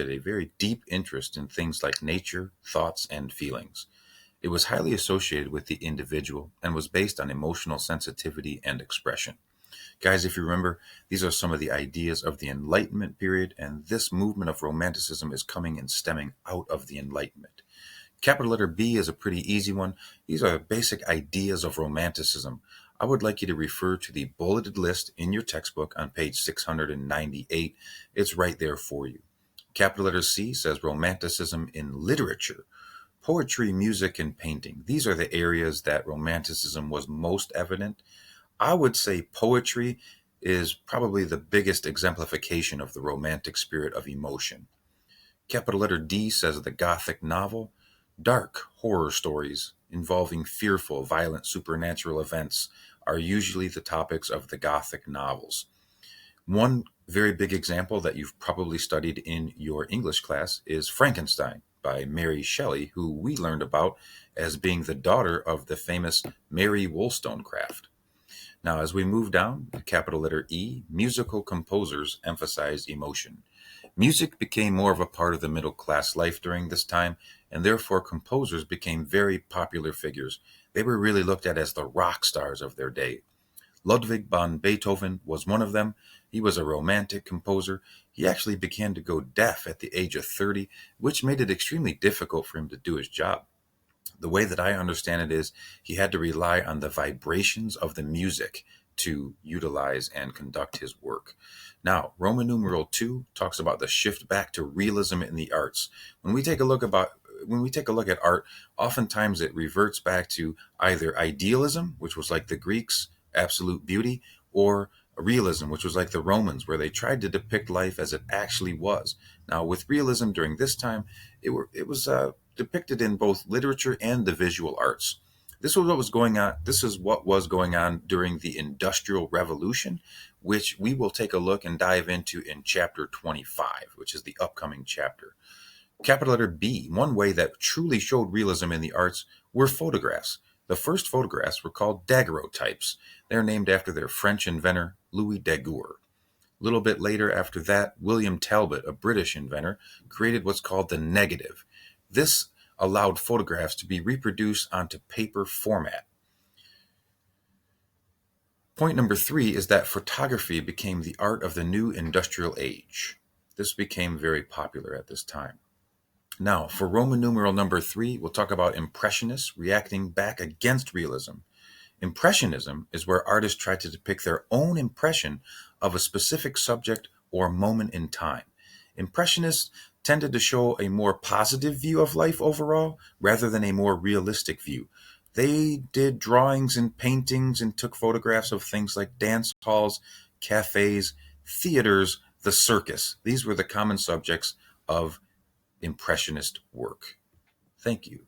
reflected a very deep interest in things like nature, thoughts, and feelings. It was highly associated with the individual and was based on emotional sensitivity and expression. Guys, if you remember, these are some of the ideas of the Enlightenment period, and this movement of Romanticism is coming and stemming out of the Enlightenment. Capital letter B is a pretty easy one. These are basic ideas of Romanticism. I would like you to refer to the bulleted list in your textbook on page 698. It's right there for you. Capital letter C says Romanticism in literature. Poetry, music, and painting. These are the areas that Romanticism was most evident. I would say poetry is probably the biggest exemplification of the romantic spirit of emotion. Capital letter D says the Gothic novel. Dark horror stories involving fearful, violent supernatural events are usually the topics of the Gothic novels. One very big example that you've probably studied in your English class is Frankenstein by Mary Shelley, who we learned about as being the daughter of the famous Mary Wollstonecraft. Now, as we move down, capital letter E, musical composers emphasize emotion. Music became more of a part of the middle class life during this time, and therefore composers became very popular figures. They were really looked at as the rock stars of their day. Ludwig von Beethoven was one of them. He was a romantic composer. He actually began to go deaf at the age of 30, which made it extremely difficult for him to do his job. The way that I understand it is he had to rely on the vibrations of the music to utilize and conduct his work. Now, Roman numeral 2 talks about the shift back to realism in the arts. When we take a look at art, oftentimes it reverts back to either idealism, which was like the Greeks, absolute beauty, or realism, which was like the Romans, where they tried to depict life as it actually was. Now, with realism during this time, it was depicted in both literature and the visual arts. This was what was going on. This is what was going on during the Industrial Revolution, which we will take a look and dive into in chapter 25, which is the upcoming chapter. Capital letter B, one way that truly showed realism in the arts were photographs. The first photographs were called daguerreotypes. They're named after their French inventor, Louis Daguerre. A little bit later after that, William Talbot, a British inventor, created what's called the negative. This allowed photographs to be reproduced onto paper format. Point number 3 is that photography became the art of the new industrial age. This became very popular at this time. Now, for Roman numeral number 3, we'll talk about Impressionists reacting back against realism. Impressionism is where artists try to depict their own impression of a specific subject or moment in time. Impressionists tended to show a more positive view of life overall rather than a more realistic view. They did drawings and paintings and took photographs of things like dance halls, cafes, theaters, the circus. These were the common subjects of Impressionist work. Thank you.